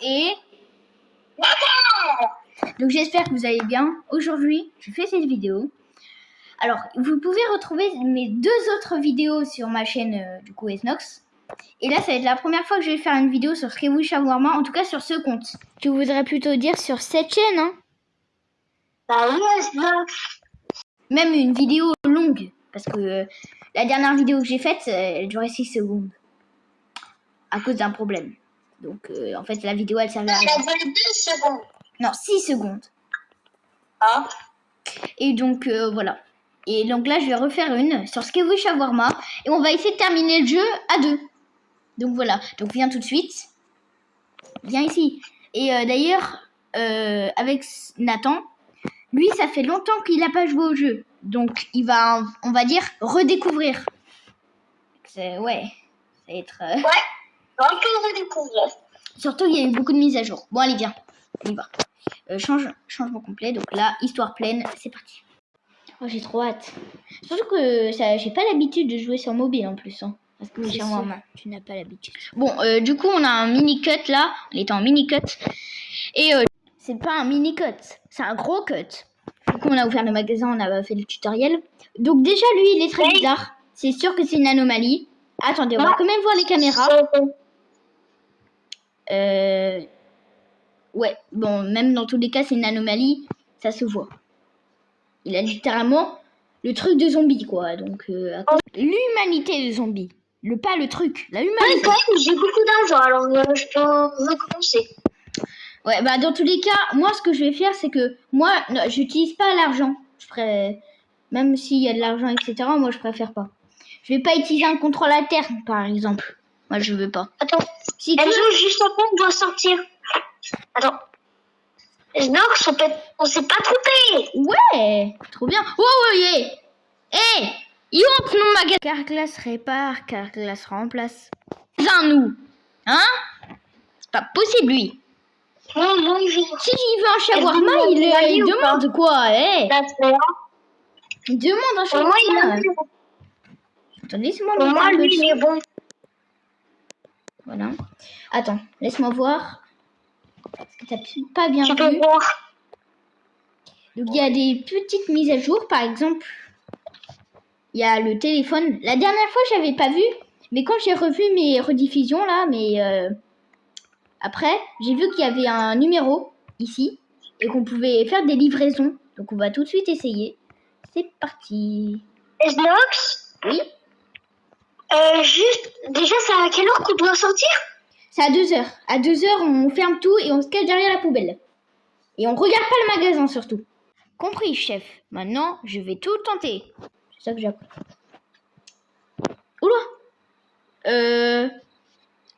Et donc j'espère que vous allez bien. Aujourd'hui, je fais cette vidéo. Alors, vous pouvez retrouver mes 2 autres vidéos sur ma chaîne du coup Esnox. Et là, ça va être la première fois que je vais faire une vidéo sur Skewoo Shawarma, en tout cas sur ce compte. Je voudrais plutôt dire sur cette chaîne, hein. Bah oui, Esnox. Même une vidéo longue, parce que la dernière vidéo que j'ai faite, elle durait 6 secondes. À cause d'un problème. Donc, en fait, la vidéo, elle servait à rien. Elle a duré 2 secondes. Non, 6 secondes. Ah. Et donc, voilà. Et donc là, je vais refaire une sur Skewoo Shawarma. Et on va essayer de terminer le jeu à 2. Donc voilà. Donc viens tout de suite. Viens ici. Et d'ailleurs, avec Nathan, lui, ça fait longtemps qu'il n'a pas joué au jeu. Donc, il va, on va dire, redécouvrir. Ouais. Ça va être... Ouais. Donc, on redécouvre. Surtout, il y a eu beaucoup de mises à jour. Bon, allez, viens. On y va. Changement complet. Donc là, histoire pleine. C'est parti. Oh, j'ai trop hâte. Surtout que j'ai pas l'habitude de jouer sur mobile en plus. Hein, parce que tu n'as pas l'habitude. Bon, du coup, on a un mini cut là. On est en mini cut. Et c'est pas un mini cut. C'est un gros cut. Du coup, on a ouvert le magasin. On a fait le tutoriel. Donc déjà, lui, il est très bizarre. C'est sûr que c'est une anomalie. Attendez, on va quand même voir les caméras. Ouais, bon, même dans tous les cas, c'est une anomalie. Ça se voit. Il a littéralement le truc de zombie, quoi. Donc, l'humanité de zombie. Pas le truc, la humanité. Ouais, quand même, j'ai beaucoup d'argent, alors je peux recommencer. Ouais, bah dans tous les cas, moi, ce que je vais faire, c'est que moi, j'utilise pas l'argent. Je ferais... Même s'il y a de l'argent, etc., moi, je préfère pas. Je vais pas utiliser un contrôle interne, par exemple. Moi, je veux pas. Attends, si tu veux... juste après, on doit sortir. Attends. Esnox, on s'est pas trompé. Ouais, trop bien. Oh, ouais, hey, il entre nos magasins. Carglass répare, Carglass remplace. Nous, hein? C'est pas possible, lui. Bonjour. Si il veut un shawarma, il demande quoi, il demande un shawarma. Attends, laisse-moi pour moi, lui, il est bon. Voilà. Attends, laisse-moi voir. Parce que t'as pas bien vu. Tu peux voir. Donc, il y a des petites mises à jour, par exemple. Il y a le téléphone. La dernière fois, j'avais pas vu. Mais quand j'ai revu mes rediffusions, là, après, j'ai vu qu'il y avait un numéro, ici. Et qu'on pouvait faire des livraisons. Donc, on va tout de suite essayer. C'est parti. Esnox? Oui? Juste, déjà, c'est à quelle heure qu'on doit sortir? C'est à 2h. À 2h, on ferme tout et on se cache derrière la poubelle. Et on regarde pas le magasin, surtout. Compris, chef. Maintenant, je vais tout tenter. C'est ça que j'ai appris. Oula!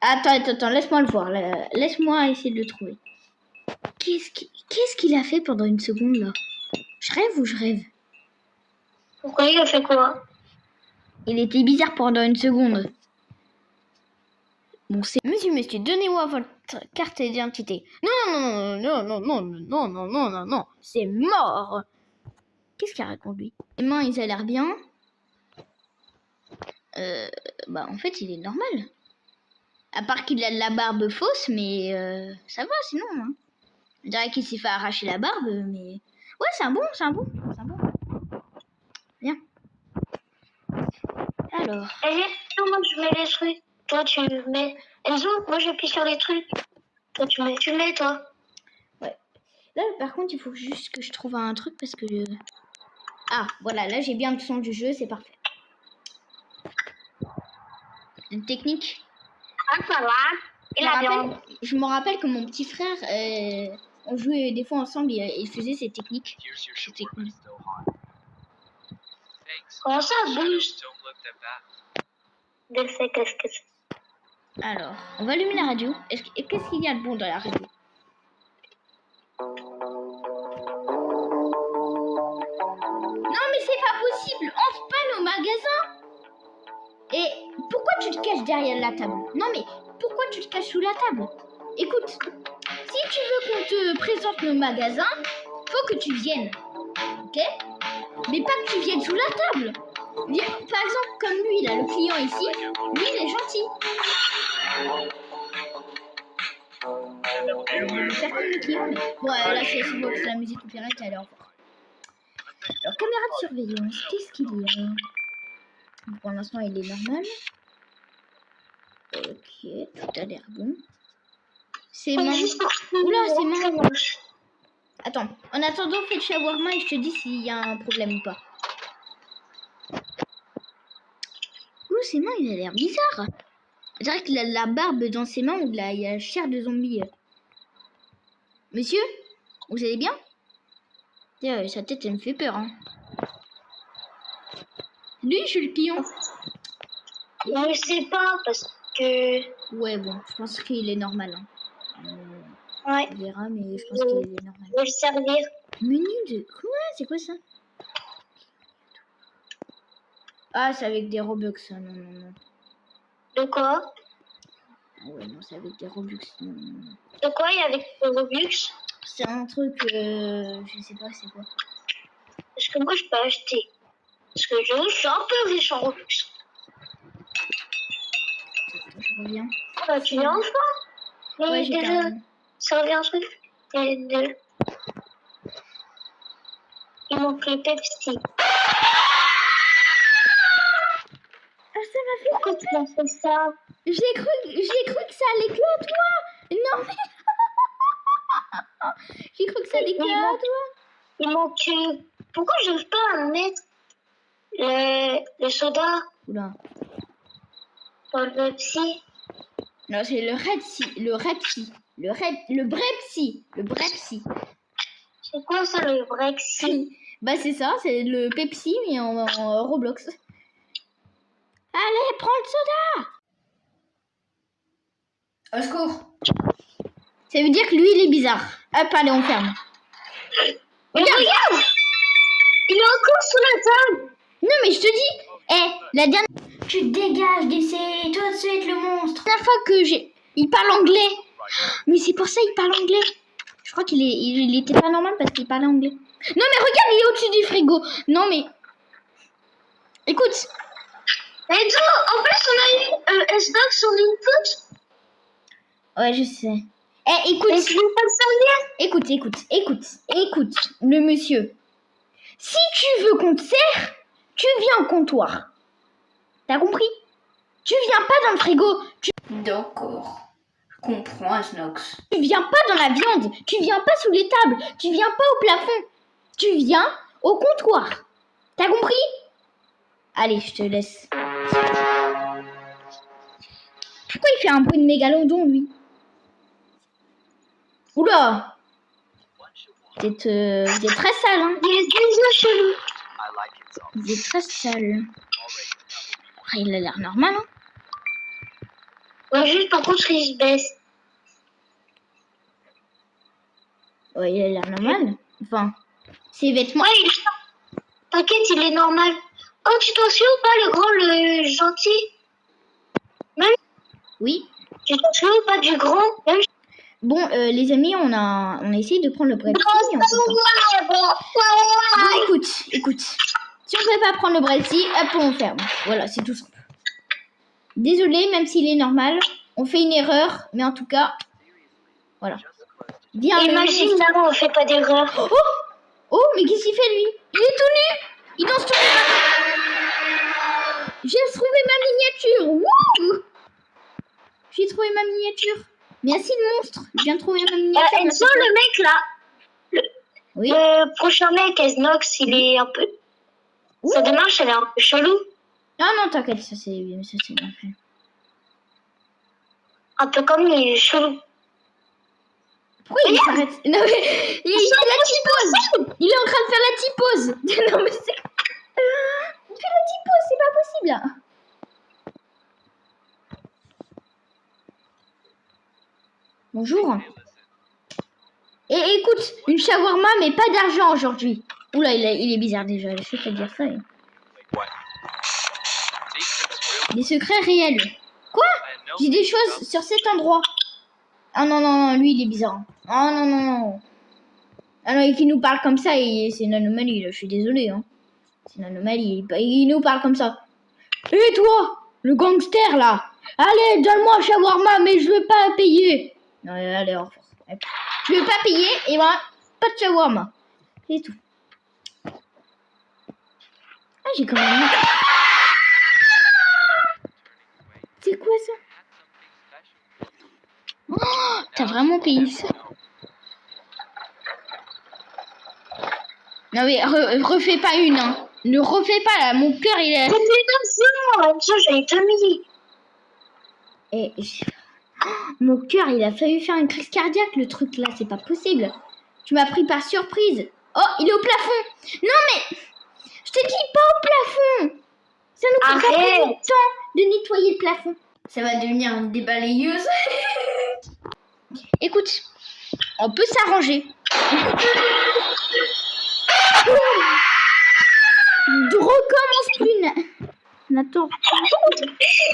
Attends, laisse-moi le voir. Laisse-moi essayer de le trouver. Qu'est-ce qu'il a fait pendant une seconde, là? Je rêve ou je rêve? Pourquoi il a fait quoi? Il était bizarre pendant une seconde. Bon, c'est... Monsieur, donnez-moi votre carte d'identité. Non, c'est mort. Qu'est-ce qu'il raconte, lui? Les mains, ils ont l'air bien. Bah, en fait, il est normal. À part qu'il a de la barbe fausse, mais ça va, sinon. Hein. On dirait qu'il s'est fait arracher la barbe, mais... Ouais, c'est un bon. Bien. Alors... moi, je mets les trucs. Toi, tu mets... Enzo, moi, j'appuie sur les trucs. Toi, tu mets, toi. Ouais. Là, par contre, il faut juste que je trouve un truc, parce que... Ah, voilà, là, j'ai bien le son du jeu, c'est parfait. Une technique. Ah, ça va. Je me rappelle que mon petit frère, on jouait des fois ensemble et il faisait ces techniques. Comment ça bouge? Qu'est-ce que c'est? Alors, on va allumer la radio. Qu'est-ce qu'il y a de bon dans la radio? Non, mais c'est pas possible. Entre pas nos magasins. Et pourquoi tu te caches derrière la table? Non, mais pourquoi tu te caches sous la table? Écoute, si tu veux qu'on te présente nos magasins, faut que tu viennes. Ok? Mais pas que tu viennes sous la table. Par exemple, comme lui, là, le client ici, lui, il est gentil. Le faire comme Mickey. Bon, là, c'est bon, c'est la musique copyright, allez, au revoir. Alors, caméra de surveillance, qu'est-ce qu'il y a? Pour l'instant, il est normal. Ok, tout a l'air bon. C'est bon. Oula, c'est bon. Attends, en attendant, fais le shawarma et je te dis s'il y a un problème ou pas. Ouh, ses mains, il a l'air bizarre. Je dirais qu'il a la barbe dans ses mains ou il a la chair de zombie. Monsieur, vous allez bien? Tiens, sa tête, elle me fait peur. Hein. Lui, je suis le client. Je sais pas, parce que... Ouais, bon, je pense qu'il est normal. Hein. Ouais. On verra, mais je pense qu'il est normal. Je vais le servir. Menu de... Quoi? C'est quoi ça? Ah, c'est avec des Robux. Non, non, non. De quoi? Ah ouais, non, c'est avec des Robux. Non, non, non. De quoi il y a avec le Robux? C'est un truc... je sais pas c'est quoi. Parce que moi, je peux acheter. Parce que je suis un peu riche en Robux. Je reviens. Ah, tu viens enfin? Ouais, j'ai déjà... Ça revient un truc. Il manque le Pepsi. Ah, ça m'a fait... Pourquoi tu m'as fait ça? J'ai cru que ça allait que à toi. Non, mais... J'ai cru que ça allait que à toi. Il manque... Pourquoi je n'arrive pas à mettre le soda Oula. dans le Pepsi? Non, c'est le Repsi. Le Repsi. Le Brepsi. Le Brepsi. C'est quoi ça, le Brexit? Bah, c'est ça. C'est le Pepsi, mais en Roblox. Allez, prends le soda. Au secours. Ça veut dire que lui, il est bizarre. Hop, allez, on ferme. Mais regarde! Il est encore sous la table! Non, mais je te dis, la dernière... Tu dégages d'essayer, toi tu es le monstre. La dernière fois que j'ai... Il parle anglais. Mais c'est pour ça il parle anglais. Je crois il était pas normal parce qu'il parlait anglais. Non, mais regarde, il est au-dessus du frigo. Non, mais... Écoute. Et tout, en plus, on a eu S-Doc sur l'input. Ouais, je sais. Écoute. Et tu veux pas le servir? Écoute, le monsieur. Si tu veux qu'on te serre, tu viens au comptoir. T'as compris? Tu viens pas dans le frigo. D'accord. Je comprends, Snox. Tu viens pas dans la viande. Tu viens pas sous les tables. Tu viens pas au plafond. Tu viens au comptoir. T'as compris? Allez, je te laisse. Pourquoi il fait un bruit de mégalodon, lui? Oula! Vous êtes très sale, hein? Il est déjà chelou. Vous êtes très sale. Ah, il a l'air normal, hein? Ouais, juste par contre, il se baisse. Ouais, il a l'air normal. Enfin, ses vêtements... Ouais, t'inquiète, il est normal. Oh, tu t'en souviens ou pas, le grand, le gentil? Même... Oui. Tu t'en souviens ou pas du grand? Même... Bon, les amis, on a essayé de prendre le bread. Bon, écoute. Si on ne peut pas prendre le bread, hop, on ferme. Voilà, c'est tout simple. Désolé, même s'il est normal, on fait une erreur, mais en tout cas, voilà. Viens. Imagine, là, on fait pas d'erreur. Oh, mais qu'est-ce qu'il fait, lui? Il est tout nu. Il danse tout nu. J'ai trouvé ma miniature. Wouh! J'ai trouvé ma miniature. Merci le monstre. Je viens de trouver ma miniature. Enzo, le mec là. Oui. Le prochain mec, Esnox, il est un peu. Sa démarche, elle est un peu chelou. Non, t'inquiète, ça c'est bien fait. Un peu comme il est chelou. Pourquoi il s'arrête? Non mais il fait la typose. Il est en train de faire la typose. Non mais c'est... Il fait la typose, c'est pas possible. Bonjour. Et écoute, une shawarma mais pas d'argent aujourd'hui. Oula, il est bizarre déjà, je sais pas dire ça. Des secrets réels. Quoi? J'ai des choses sur cet endroit. Ah non, lui il est bizarre. Ah non. Ah non, et qu'il nous parle comme ça, c'est une anomalie, là. Je suis désolée. Hein. C'est une anomalie, il nous parle comme ça. Et toi, le gangster là? Allez, donne-moi un shawarma, mais je veux pas payer. Allez, au revoir. Tu veux pas payer, et voilà, pas de shawarma. C'est tout. Ah, j'ai quand même... C'est quoi ça? Oh, t'as vraiment payé ça? Non mais refais pas une, hein. Ne refais pas là, mon cœur il est... Ça, j'avais pas mis. Et... Mon cœur il a failli faire une crise cardiaque, le truc là, c'est pas possible. Tu m'as pris par surprise. Oh, il est au plafond. Non mais... Je te dis pas au plafond. Ça nous prend pas plus de temps de nettoyer le plafond. Ça va devenir une débalayeuse. Écoute, on peut s'arranger. Recommence plus, Nathan.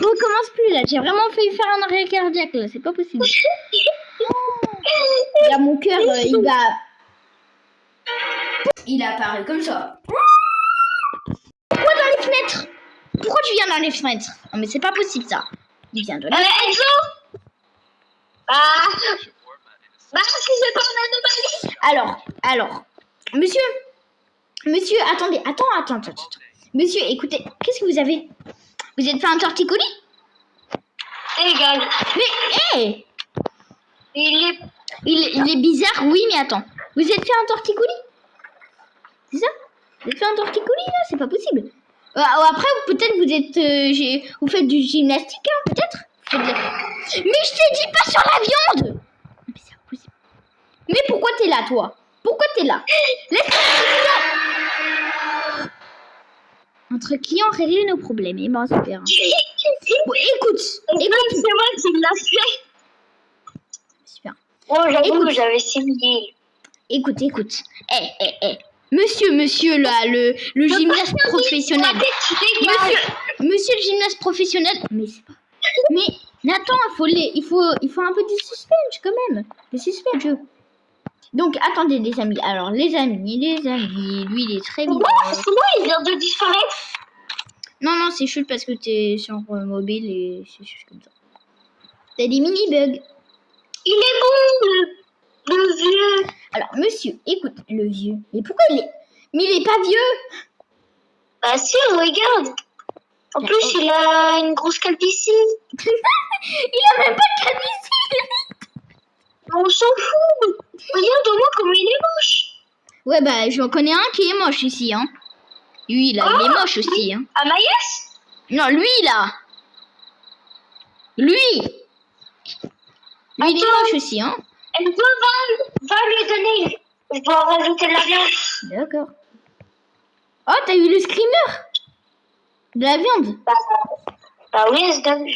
Recommence plus là. J'ai vraiment failli faire un arrêt cardiaque là. C'est pas possible. Là, mon cœur, il a apparu comme ça. Pourquoi dans les fenêtres? Pourquoi tu viens dans les fenêtres? Non mais c'est pas possible ça. Il vient de là. Enzo. Si c'est pas un anomalie. Alors, monsieur, attendez, attends. Monsieur, écoutez, qu'est-ce que vous avez? Vous êtes fait un torticolis? Égal. Mais, hé! Il est bizarre, oui, mais attends. Vous êtes fait un torticolis? C'est ça? Vous êtes fait un torticolis, là? C'est pas possible. Après, peut-être vous êtes... vous faites du gymnastique, hein, peut-être? Mais je t'ai dit pas sur la viande! Mais c'est impossible. Mais pourquoi t'es là, toi? Pourquoi t'es là? Laisse-moi. Entre clients, régler nos problèmes. Et ben, super. Bon, écoute. C'est moi qui l'a fait. Super. Oh, j'avoue que j'avais 6 000. Écoute. Monsieur, là, le gymnaste professionnel. Monsieur le gymnaste professionnel. Mais c'est pas... Mais, Nathan, il faut un peu de suspense, quand même. Le suspense, Donc, attendez, les amis. Alors, les amis, lui, il est très bizarre. Pourquoi il vient de disparaître? Non, c'est chute parce que t'es sur mobile et c'est juste comme ça. T'as des mini-bugs. Il est bon, le vieux. Alors, monsieur, écoute, le vieux. Mais pourquoi il est... Mais il est pas vieux. Bah si, regarde. En plus, il a une grosse calvitie. Il a même pas de calvitie. On s'en fout. Regarde-moi comment il est moche. Ouais, bah, j'en connais un qui est moche ici, hein. Lui, là, il est moche aussi, hein. Amaïs? Non, lui, là. Lui, il est moche aussi, hein. Elle va lui donner. Je dois rajouter de la viande. D'accord. Oh, t'as eu le screamer de la viande. Bah oui, elle se donne.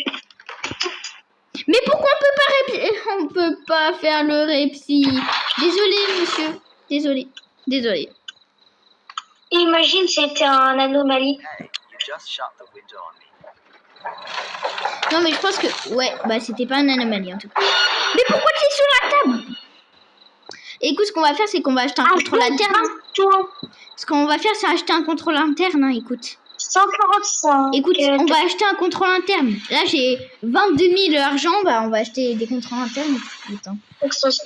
Mais pourquoi on peut pas faire le repsi? Désolé, monsieur. Désolé. Imagine c'était un anomalie. Non, mais je pense que... Ouais, bah c'était pas une anomalie en tout cas. Mais pourquoi tu es sur la table? Écoute, ce qu'on va faire, c'est qu'on va acheter un contrôle interne. Ce qu'on va faire, c'est acheter un contrôle interne, hein, écoute. 145. Écoute, on va acheter un contrôle interne. Là, j'ai 22 000 argent. Bah, on va acheter des contrôles internes. Putain. Il pleut. Je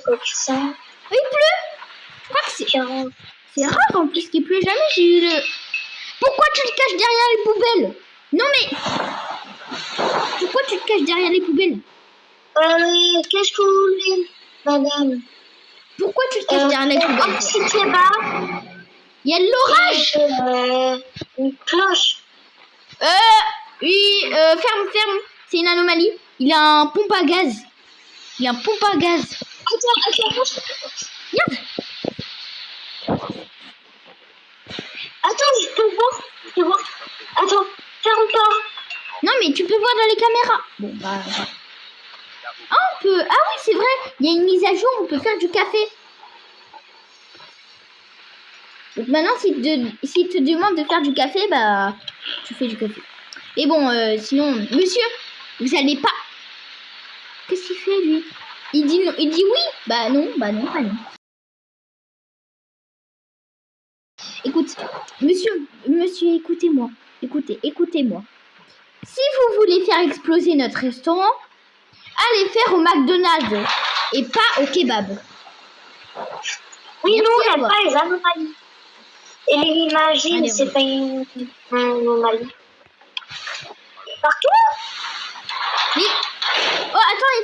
crois que c'est rare en plus qu'il pleut jamais. J'ai eu le... Pourquoi tu te caches derrière les poubelles? Non mais... Pourquoi tu te caches derrière les poubelles? Qu'est-ce que vous voulez, madame? Pourquoi tu te caches derrière les poubelles? Un petit kebab. Il y a de l'orage. Une cloche. Oui, ferme. C'est une anomalie. Il a un pompe à gaz. Attends. Regarde. Attends, je peux voir. Attends, ferme pas. Non, mais tu peux voir dans les caméras. Bon, bah... Ah, on peut... Ah oui, c'est vrai. Il y a une mise à jour. On peut faire du café. Donc maintenant, s'il te demande de faire du café, bah... Tu fais du café. Et bon, sinon... Monsieur, vous allez pas... Qu'est-ce qu'il fait, lui? Il dit oui. Bah non. Écoute, monsieur, écoutez-moi. Écoutez-moi. Si vous voulez faire exploser notre restaurant, allez faire au McDonald's. et pas au kebab. Oui, Merci nous, à on toi. n'aime pas les anomalies. Et les imagines, Allez, c'est pas une anomalie. Partout? Mais... Oh, attends.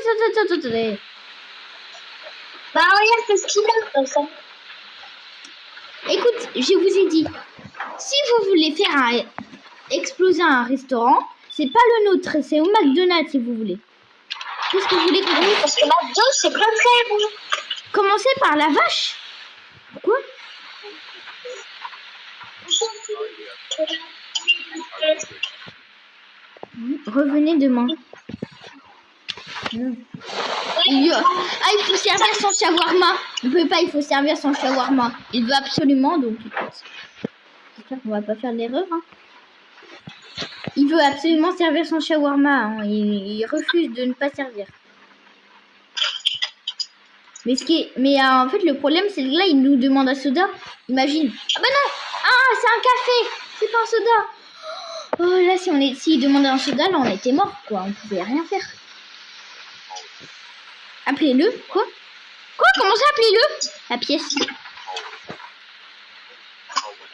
Bah, regarde, c'est ce qu'il a, comme ça. Écoute, je vous ai dit, si vous voulez faire exploser un restaurant, c'est pas le nôtre, c'est au McDonald's si vous voulez. Qu'est-ce que vous voulez qu'on Oui, fasse? parce que McDo, c'est pas très bon. Commencez par la vache. Pourquoi? Revenez demain. Il faut servir son shawarma. On peut pas, il faut servir son shawarma. Il veut absolument, donc écoute. J'espère qu'on va pas faire l'erreur. Hein. Il veut absolument servir son shawarma. Hein. Il refuse de ne pas servir. Mais en fait, le problème, c'est que là, il nous demande un soda. Imagine. Ah bah non. Ah, c'est un café. C'est pas un soda. Oh là, s'il demandait un soda, là, on était mort, quoi. On pouvait rien faire. Appelez-le. Quoi? Comment ça, appelez-le? La pièce.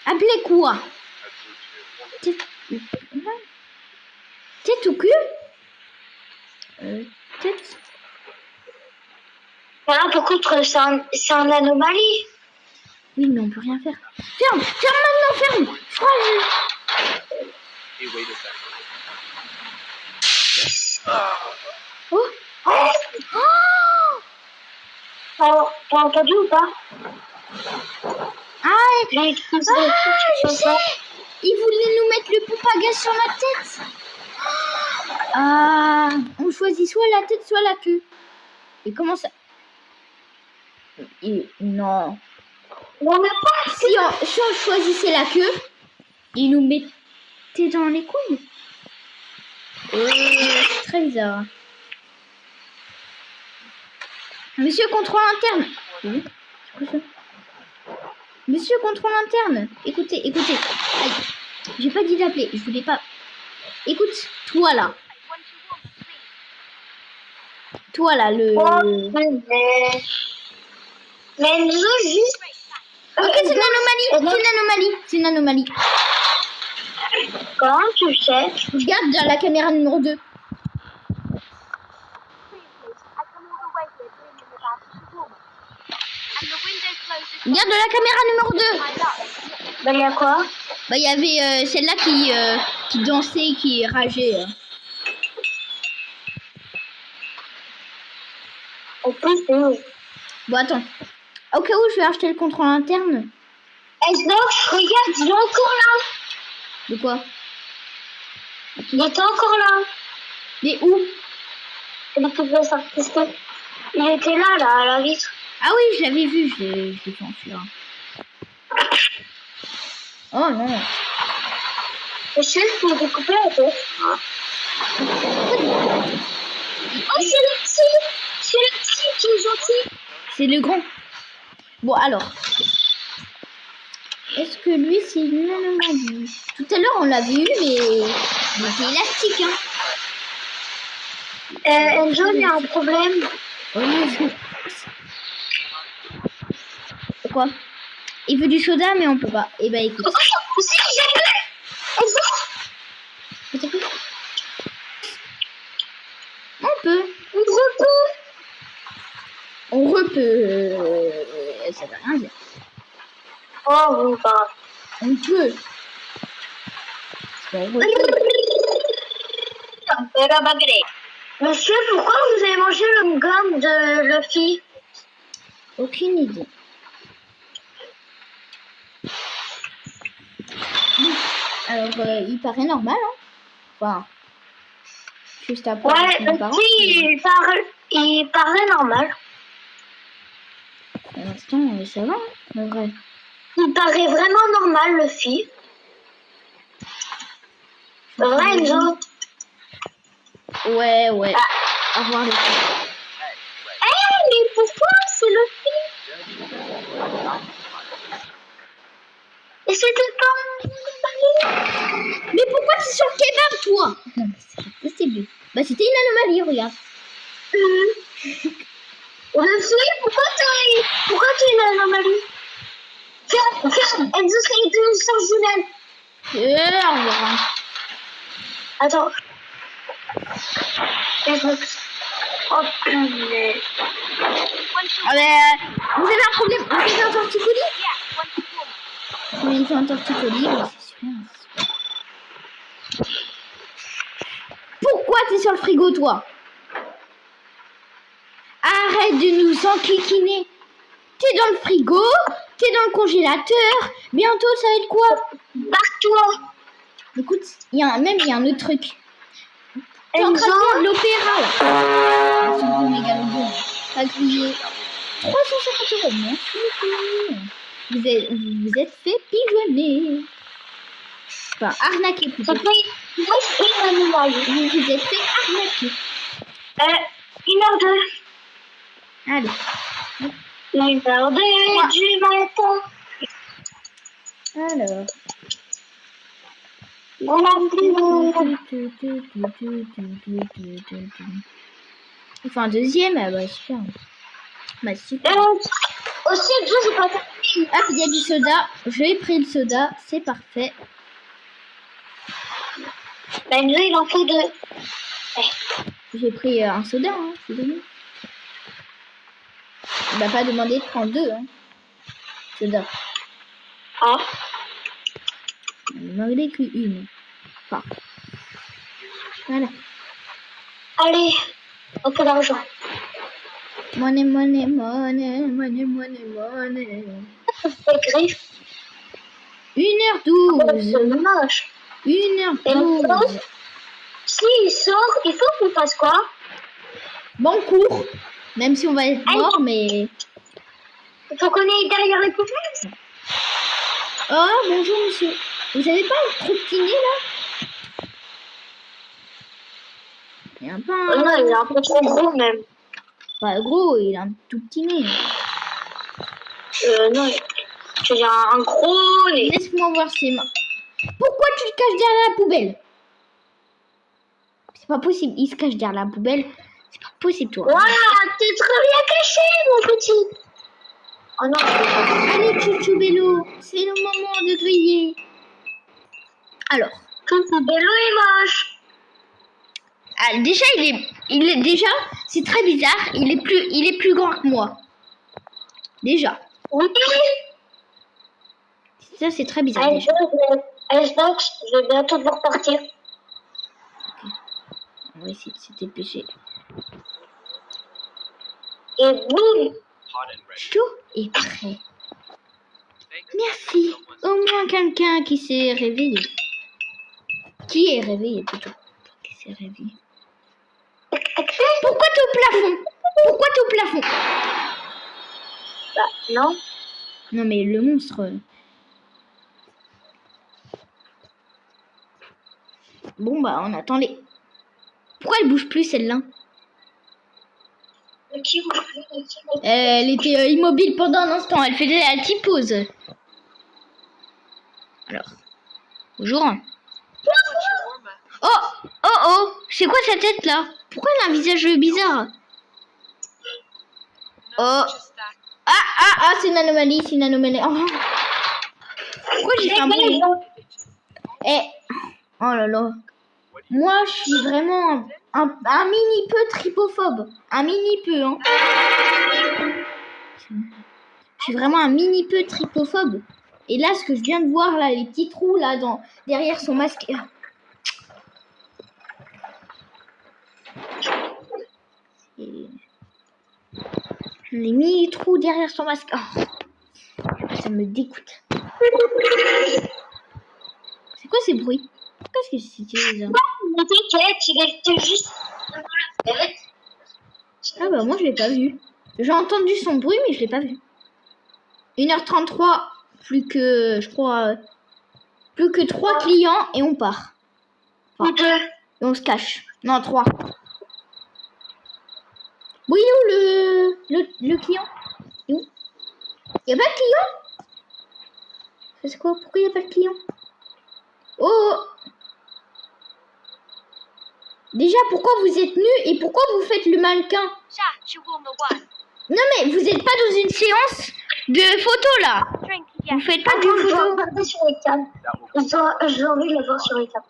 Appelez quoi? Tête ou cul? Tête. Voilà, par contre, c'est un anomalie. Oui, mais on peut rien faire. Ferme maintenant, ferme. Je crois Oh. Oh, t'as entendu ou pas? Ah, je sais. Il voulait nous mettre le pompe à gaz sur la tête. Ah, on choisit soit la tête, soit la queue. Et comment ça? Non. On n'a pas. Si on choisissait la queue, il nous mettait dans les couilles. C'est très bizarre. Monsieur contrôle interne. Oui. Monsieur contrôle interne. Écoutez. Aïe. J'ai pas dit d'appeler. Je voulais pas. Écoute, toi là, le. Oh, mais Enzo, juste. Ok, c'est une anomalie. Comment tu sais? Regarde dans la caméra numéro 2. Regarde de la caméra numéro 2. Bah, il y a quoi? Bah, il y avait celle-là qui dansait, qui rageait. On peut, c'est où? Bon, attends. Au cas où, je vais acheter le contrôle interne. Xbox, regarde, il est encore là. De quoi? Il était encore là. Mais où? Il était là, à la vitre. Ah oui, je l'avais vu, je l'ai fait enfuir. Oh non. Monsieur, il faut découper la tête. Oh, c'est le petit qui est gentil. C'est le grand. Bon, alors. Est-ce que lui, c'est une anomalie? Tout à l'heure, on l'avait eu, mais il était élastique, hein. Enzo, il y a un problème. Quoi? Il veut du soda, mais on peut pas. Eh ben, écoute. Oh, si, j'ai plus. Enzo. On peut. On reppeut. Ça veut rien dire. Oh, oui, pas. On peut. Monsieur, pourquoi vous avez mangé le gomme de Luffy? Aucune idée. Alors, il paraît normal, hein. Enfin, juste après. Ouais, si, il paraît normal. Pour l'instant, ça va, en vrai. Il paraît vraiment normal, Luffy. Vrai, Enzo? Ouais. Ah. Au revoir, les filles. Mais pourquoi c'est Luffy? Et c'était pas... Mais pourquoi tu es sur le kebab, toi? Non, mais c'est pas possible. Bah, c'était une anomalie, regarde. Pourquoi tu es une anomalie? Ferme, Enzo, c'est une sans jumelle. On verra. Attends. Oh, punaise. Ah ben, vous avez un problème? Vous avez un torticolis? Mais ils ont un torticolis, c'est super. Pourquoi t'es sur le frigo, toi? Arrête de nous enquiquiner. T'es dans le frigo, t'es dans le congélateur. Bientôt, ça va être quoi? Barre-toi. Écoute, il y a un autre truc. T'es en train de faire de l'opéra, là. C'est un mégalodon. T'as grillé 350 €. Merci beaucoup. Vous êtes fait pigeonner. Enfin, arnaquer plutôt. Vous vous êtes fait arnaquer. 1h02. Allez. 1h02 du matin. Alors. On a enfin, un deuxième, ah bah super. Bah super. Aussi, j'ai pas terminé. Hop, il y a du soda. J'ai pris le soda, c'est parfait. Ben, lui, il en faut 2. J'ai pris un soda, hein, c'est donné. On m'a pas demandé de prendre 2, hein. Soda. Ah. On m'a demandé qu'une. Enfin. Voilà. Allez, un peu d'argent. Money, money, money, money, money, money. C'est griffe. 1h12. C'est dommage. 1h12. S'il sort, il faut qu'on fasse quoi? Bon cours. Même si on va être mort, mais... Il faut qu'on aille derrière les poubelles. Oh, bonjour monsieur. Vous avez pas un trop petit nez là? Il y a un peu un... Non, il est un peu trop gros même. Pas gros, il a un tout petit nez. Non, j'ai un gros nez. Laisse-moi voir ses mains. Pourquoi tu te caches derrière la poubelle? C'est pas possible, il se cache derrière la poubelle. C'est pas possible, toi. Voilà, t'es très bien caché, mon petit. Oh non, allez, Chouchou-Bello, c'est le moment de griller. Alors. Chouchou-Bello est moche. Ah, déjà, il est déjà, c'est très bizarre. Il est plus grand que moi. Déjà. Oui. Ça, c'est très bizarre. Allez, Déjà. je vais bientôt devoir partir. Okay. On va essayer de se dépêcher. Et boum. Chaud et prêt. Merci. Au moins quelqu'un qui s'est réveillé. Qui est réveillé plutôt. Qui s'est réveillé. Pourquoi t'es au plafond? Pourquoi t'es au plafond? Bah, non. Non mais le monstre. Bon bah on attend les... Pourquoi elle bouge plus celle-là? Elle était immobile pendant un instant. Elle faisait la petite pause. Alors. Bonjour. Oh, c'est quoi sa tête là? Pourquoi elle a un visage bizarre? Oh. Ah, c'est une anomalie, Oh. Pourquoi j'ai fait un bruit? Oh là là. Moi, je suis vraiment un mini peu tripophobe. Un mini peu, hein. Je suis vraiment un mini peu tripophobe. Et là, ce que je viens de voir, là, les petits trous, là, derrière son masque... Les mini-trous derrière son masque. Oh. Ça me dégoûte. C'est quoi ces bruits? Qu'est-ce que c'était ça? T'inquiète, il était juste... Ah bah moi je l'ai pas vu. J'ai entendu son bruit mais je l'ai pas vu. 1h33, plus que, je crois, plus que 3 clients et on part. Enfin, et on se cache. Non, 3. Oui, où le client? Où? Y a pas de client? C'est quoi? Pourquoi y a pas de client? Oh! Déjà, pourquoi vous êtes nus et pourquoi vous faites le mannequin? Non mais vous êtes pas dans une séance de photos là. Vous faites pas de Je vais photos. regarder sur les câbles. J'ai envie de le voir sur les câbles.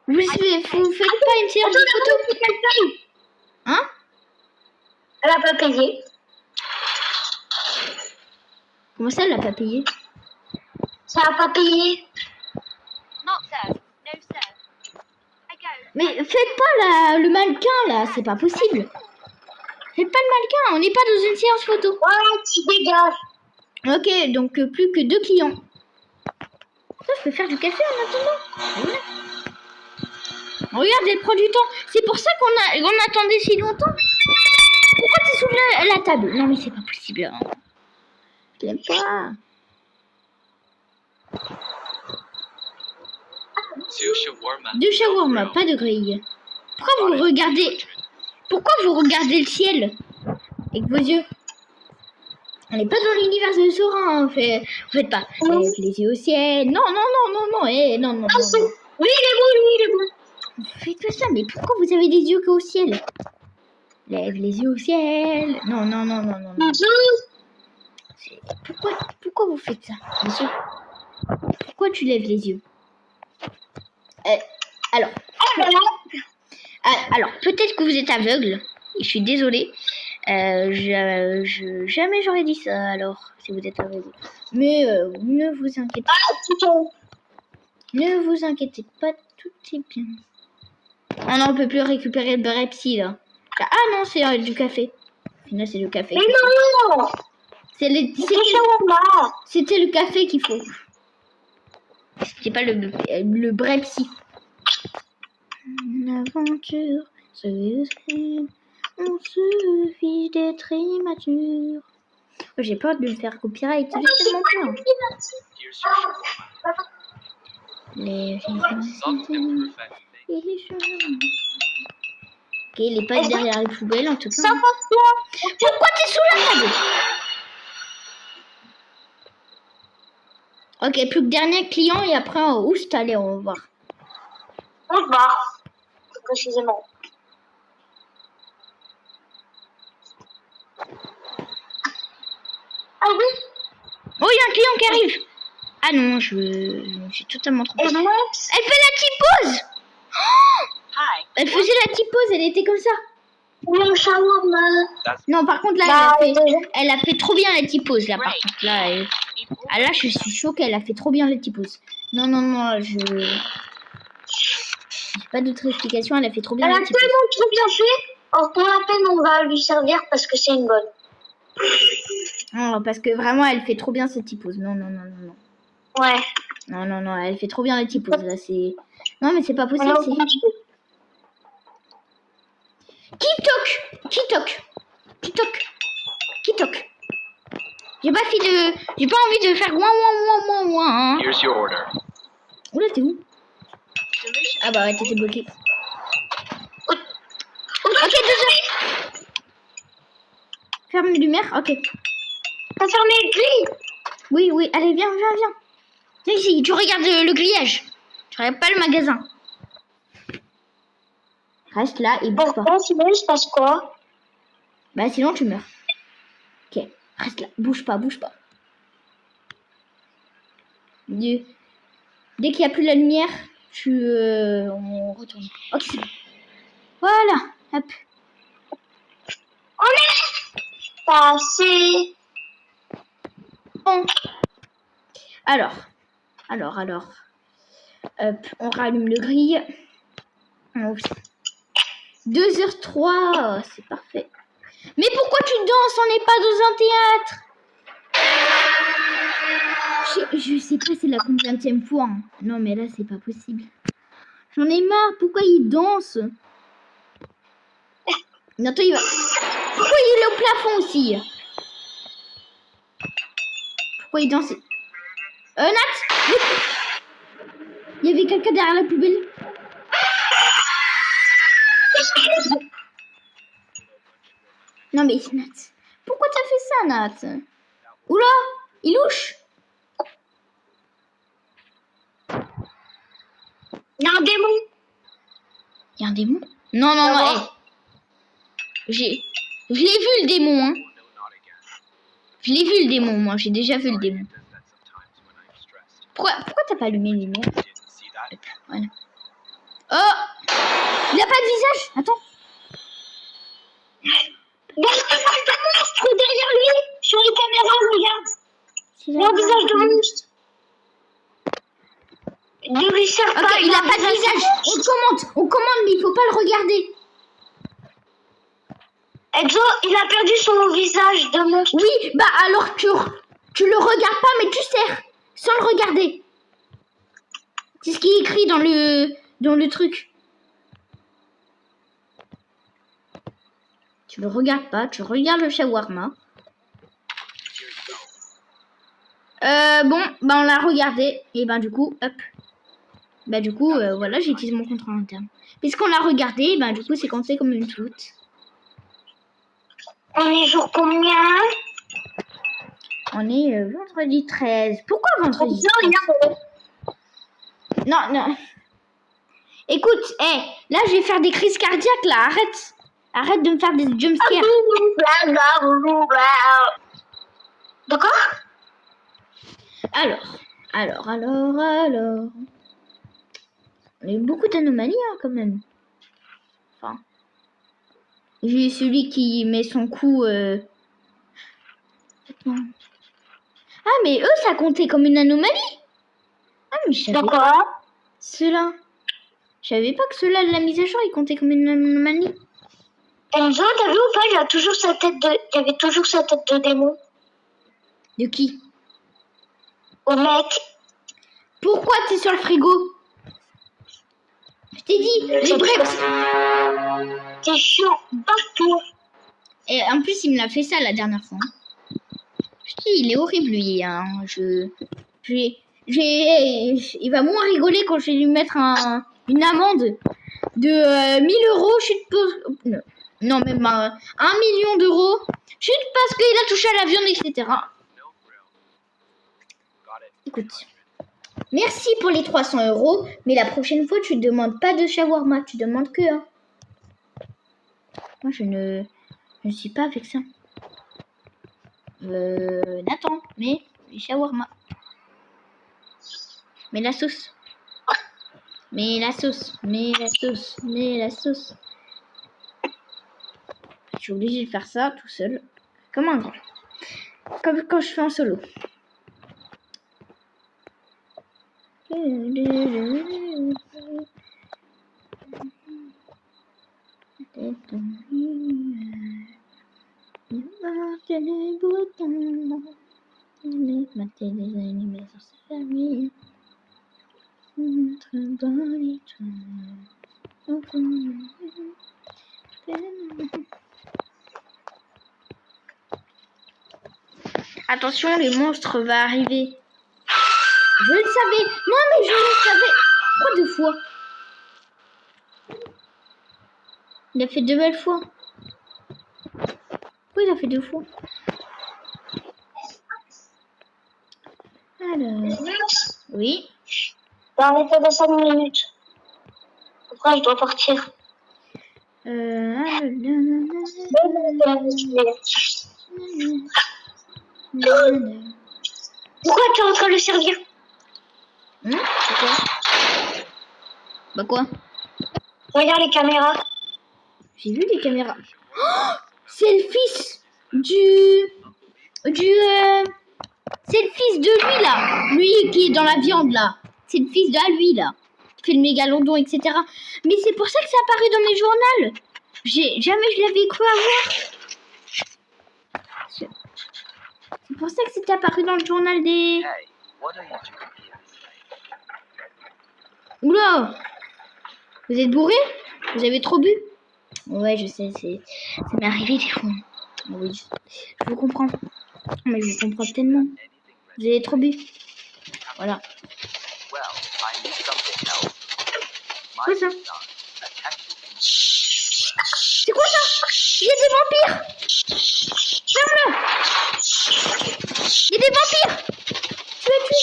Vous faites pas une séance de photos. Hein? Elle a pas payé. Comment ça, elle a pas payé? Ça a pas payé. Mais faites pas le mannequin là, c'est pas possible. Faites pas le mannequin, on n'est pas dans une séance photo. Ouais, tu dégages. Ok, donc plus que 2 clients. Ça, je peux faire du café en attendant. Voilà. Regarde, elle prend du temps. C'est pour ça qu'on attendait si longtemps. Pourquoi tu soulèves la table? Non mais c'est pas possible. Hein. Je l'aime pas. Deux shawarma, pas de grille. Pourquoi vous regardez le ciel avec vos yeux? On n'est pas dans l'univers de Sora, hein. Faites pas. Lève les yeux au ciel. Non, non, non, non, non, non, non, non. Oui, il est bon, lui, il est bon. Faites pas ça, mais pourquoi vous avez des yeux qu'au ciel? Lève les yeux au ciel. Non, non, non, non, non. non. Pourquoi vous faites ça, monsieur? Pourquoi tu lèves les yeux? Alors, peut-être que vous êtes aveugle. Et je suis désolée. Jamais j'aurais dit ça alors, si vous êtes aveugle. Mais ne vous inquiétez pas. Ne vous inquiétez pas, tout est bien. Ah non, on peut plus récupérer le Brepsi là. Ah non, c'est du café. Là, c'est le café. Mais non! C'était le café qu'il faut. C'était pas le Brepsi. Une aventure, on se fiche d'être immature. Oh, j'ai peur de me faire copyright. J'ai tellement peur. Ok, il est pas derrière les poubelles en tout cas. Pourquoi t'es sous la table? Ok, plus que dernier client et après où c'est allé, on va voir. On se barre. Précisément. Ah oui? Oh, il y a un client qui arrive. Ah non, j'ai totalement trompé. Elle fait la typose. Oh, elle faisait la typose, elle était comme ça. Non, par contre, là, elle a fait trop bien la typose, là, par contre. Là, je suis choquée, elle a fait trop bien la typose. Non, non, non, j'ai pas d'autre explication, elle a fait trop bien la typose. Elle a tellement trop bien fait. Alors, pour la peine, on va lui servir parce que c'est une bonne. Non, parce que vraiment, elle fait trop bien cette typose. Non, non, non, non, non. Ouais. Non, non, non, elle fait trop bien la typose, là, c'est... Non, mais c'est pas possible, Alors, c'est... Qui toque? J'ai pas envie de faire ouin, hein. Here's your order. Oula, t'es où? Ah bah ouais, t'étais bloqué. Ok, 2 heures. Ferme les lumières, ok. T'as fermé le gris? Oui, allez, viens. Viens ici, tu regardes le grillage. Tu regardes pas le magasin. Reste là et bouge pas. Bon, sinon, il se passe quoi? Bah sinon tu meurs. Ok, reste là, bouge pas. Dès qu'il n'y a plus la lumière, on retourne. Ok, c'est bon. Voilà, hop. On est passé. Bon. Alors. Hop, on rallume le grille. 2h03, c'est parfait. Mais pourquoi tu danses? On n'est pas dans un théâtre. Je sais pas c'est la combienième fois. Hein. Non mais là c'est pas possible. J'en ai marre, pourquoi il danse? Bientôt il va... Pourquoi il est au plafond aussi? Pourquoi il danse? Nat, il y avait quelqu'un derrière la poubelle. Non mais Nat, pourquoi t'as fait ça Nat? Oula, il louche. Il y a un démon. Il y a un démon? Non, hey. Je l'ai vu le démon, hein. Je l'ai vu le démon, moi. J'ai déjà vu le démon. Pourquoi t'as pas allumé les lumières? Voilà. Oh! Il a pas de visage! Attends. Derrière lui, sur les caméras, regarde. Il a un visage de monstre. Ne lui sert pas. Ok, il a pas de visage. On commande, mais il faut pas le regarder. Enzo, il a perdu son visage de monstre. Oui, bah alors tu le regardes pas, mais tu serres sans le regarder. C'est ce qui est écrit dans le truc. Tu le regardes pas, tu regardes le shawarma. Bon, bah on l'a regardé et ben du coup, hop. Bah du coup, voilà, j'utilise mon contrôle interne. Puisqu'on l'a regardé, ben du coup c'est compté comme une floute. On est jour combien? On est vendredi 13. Pourquoi vendredi 13? Non. Écoute, là je vais faire des crises cardiaques là, arrête. Arrête de me faire des jumpscares. D'accord? Alors. Il y a eu beaucoup d'anomalies hein, quand même. Enfin. J'ai celui qui met son coup. Attends. Ah mais eux ça comptait comme une anomalie. Ah mais je savais D'accord. pas. Ceux-là. Je savais pas que ceux-là de la mise à jour ils comptaient comme une anomalie. Enzo, t'as vu ou pas? Il avait toujours sa tête de démon. De qui? Au mec. Pourquoi t'es sur le frigo? Je t'ai dit, les breaks. C'est chiant partout. Et en plus, il me l'a fait ça la dernière fois. Je te dis, il est horrible lui. Hein. Il va moins rigoler quand je vais lui mettre une amende de 1000 euros. Non, même 1 million d'euros. Juste parce qu'il a touché à la viande, etc. Écoute. Merci pour les 300 euros, mais la prochaine fois, tu ne demandes pas de shawarma, tu demandes que un. Moi, je ne suis pas avec ça. Nathan, mais les shawarma. Mais la sauce. Mais la sauce. Je suis obligée de faire ça tout seul. Comme un grand. Comme quand je fais en solo. Attention, les monstres vont arriver. Je le savais. Non, mais je le savais. Pourquoi 2 fois? Il a fait 2 belles fois. Pourquoi il a fait 2 fois? Alors. Oui. On est fait de 5 minutes. Après, je dois partir. Pourquoi tu es en train de le servir? C'est quoi? Bah quoi? Regarde les caméras. J'ai vu les caméras. Oh, c'est le fils c'est le fils de lui là. Lui qui est dans la viande là. C'est le fils de lui là. Qui fait le mégalodon, etc. Mais c'est pour ça que c'est apparu dans mes journaux. Jamais je l'avais cru avoir. C'est pour ça que c'était apparu dans le journal des... Oula! Vous êtes bourré? Vous avez trop bu? Ouais, je sais, ça m'est arrivé des fois. Oui, je vous comprends. Mais je vous comprends tellement. Vous avez trop bu. Voilà. C'est quoi ça? C'est quoi ça? Il y a des vampires! Ferme-le! Il y a des vampires! Tu as tué!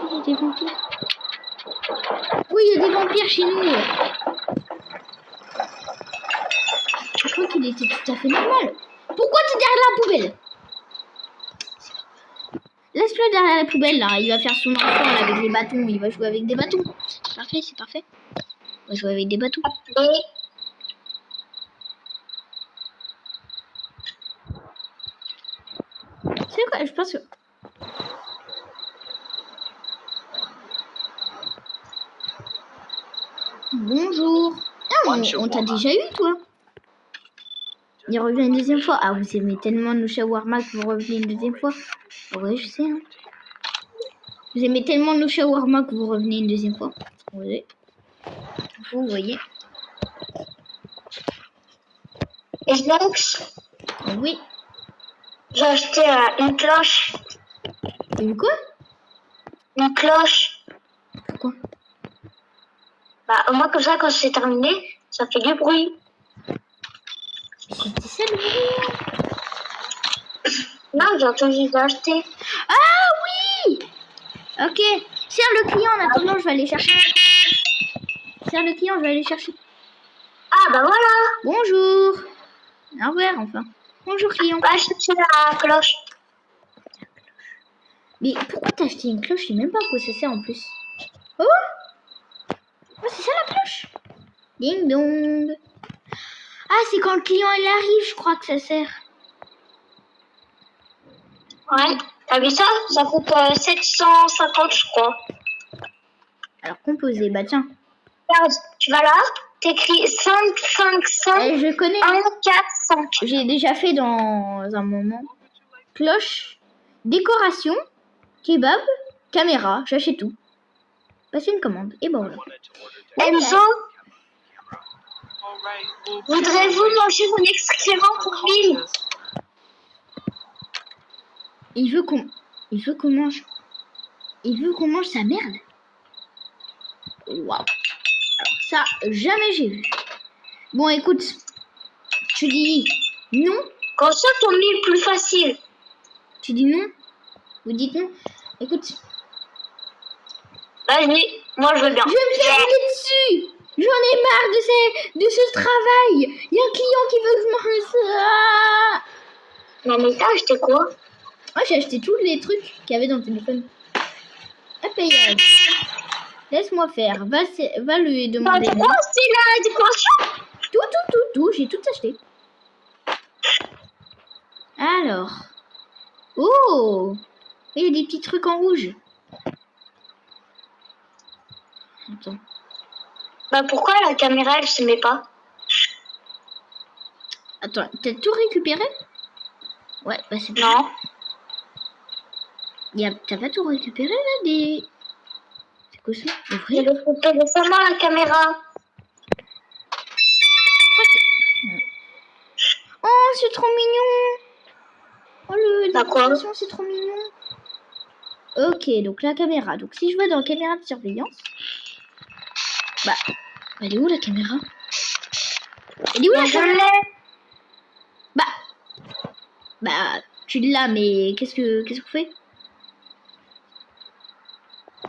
Il y a des vampires. Oui, il y a des vampires chez nous. il était tout à fait normal. Pourquoi t'es derrière la poubelle? Laisse-le derrière la poubelle là, il va faire son enfant là, avec les bâtons, il va jouer avec des bâtons. C'est parfait, c'est parfait. On va jouer avec des bâtons. Et C'est quoi? Je pense que... Bonjour. Ah, on t'a déjà eu toi? Il revient une deuxième fois. Ah, vous aimez tellement nos shawarma que vous revenez une deuxième fois. Ouais, je sais. Hein. Vous aimez tellement nos shawarma que vous revenez une deuxième fois. Oui. Vous voyez. et Snox, Oui. j'ai acheté une cloche. Une quoi? Une cloche. Pourquoi? Bah, moi, comme ça, quand c'est terminé, ça fait du bruit. C'était ça le bruit? Non, j'ai entendu d'acheter. Ah oui! Ok. Sers le client en attendant, je vais aller chercher. Sers le client, je vais aller chercher. Ah, bah voilà. Bonjour. Au revoir, enfin. Bonjour, client. Va chercher la cloche. Mais pourquoi t'as acheté une cloche? Je sais même pas à quoi ça sert en plus. Oh! Oh, c'est ça la cloche? Ding dong. Ah, c'est quand le client il arrive, je crois que ça sert. Ouais. T'as vu ça? Ça coûte 750, je crois. Alors, composer, bah tiens. Regarde, tu vas là, t'écris 5, 5, 5, Je connais. 1, 4, 5. J'ai déjà fait dans un moment. Cloche, décoration, kebab, caméra, j'achète tout. Passer une commande. Et bon, voilà. Enzo, voudrez-vous manger mon excrément pour 1000? Il veut qu'on mange. Il veut qu'on mange sa merde. Waouh. Alors ça, jamais j'ai vu. Bon, écoute. Tu dis non. Comme ça, ton 1000 plus facile. Tu dis non. Vous dites non. Écoute. Vas-y, moi je veux bien. Je vais me faire rouler dessus. J'en ai marre de ce travail. Il y a un client qui veut que je mange ça. Non, mais t'as acheté quoi? Ah, j'ai acheté tous les trucs qu'il y avait dans le téléphone. Payage. Laisse-moi faire. Va lui demander. C'est quoi? C'est la décoration? Tout. J'ai tout acheté. Alors. Oh! Il y a des petits trucs en rouge. Attends. Bah pourquoi la caméra elle se met pas? Attends, t'as tout récupéré? Ouais, bah c'est bon. Non. T'as pas tout récupéré là des... C'est quoi ça? Je Ouvrir? vais couper récemment la caméra. Oh, c'est trop mignon! Oh, le D'accord. décoration, c'est trop mignon. Ok, donc la caméra. Donc si je vais dans caméra de surveillance... Bah, elle est où la caméra? Elle est où la Je caméra? l'ai. Bah, tu l'as, mais qu'est-ce qu'on fait?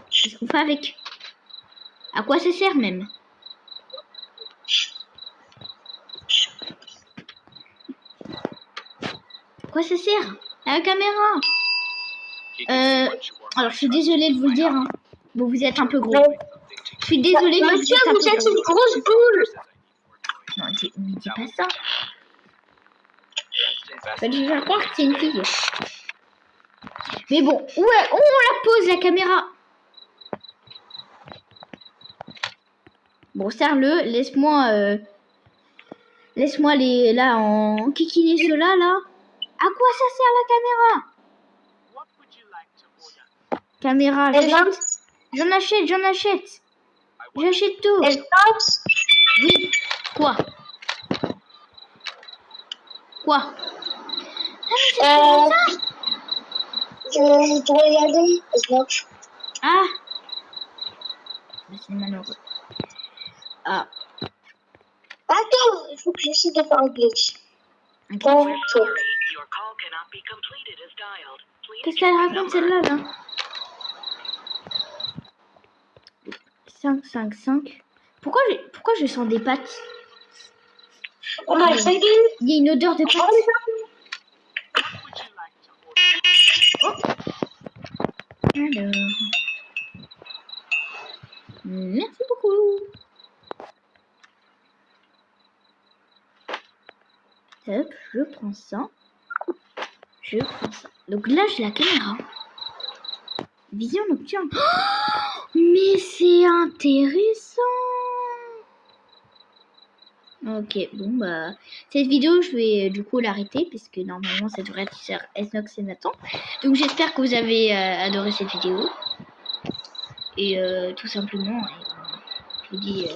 Qu'est-ce qu'on fait avec? À quoi ça sert même? À quoi ça sert? À la caméra? Alors je suis désolée de vous le dire, hein. Bon, vous êtes un peu gros. Je suis désolée, mais Monsieur, un vous peu êtes gros. une grosse boule. Non, mais dis pas ça. Bah, je vais croire que c'est une fille. Mais bon, ouais, on la pose la caméra. Bon, serre-le, laisse-moi les là en kikiner cela là. À quoi ça sert la caméra? Caméra, j'en achète. J'achète tout. Oui. Quoi? Quoi? Ah, mais Je dois y aller. ah. C'est malheureux. Ah. Attends, il faut que j'essaie de faire un glitch. Okay. Qu'est-ce qu'elle raconte celle-là là? 5, 5, 5. Pourquoi je sens des pattes? On a essayé. Il y a une odeur de pâte. Alors. Merci beaucoup. Hop, je prends ça. Je prends ça. Donc là, j'ai la caméra. Vision nocturne. Oh, mais c'est intéressant. Ok, bon bah cette vidéo je vais du coup l'arrêter puisque normalement ça devrait être sur Snox et Nathan. Donc j'espère que vous avez adoré cette vidéo et tout simplement je vous dis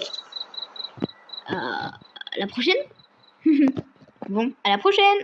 à la prochaine. Bon, à la prochaine.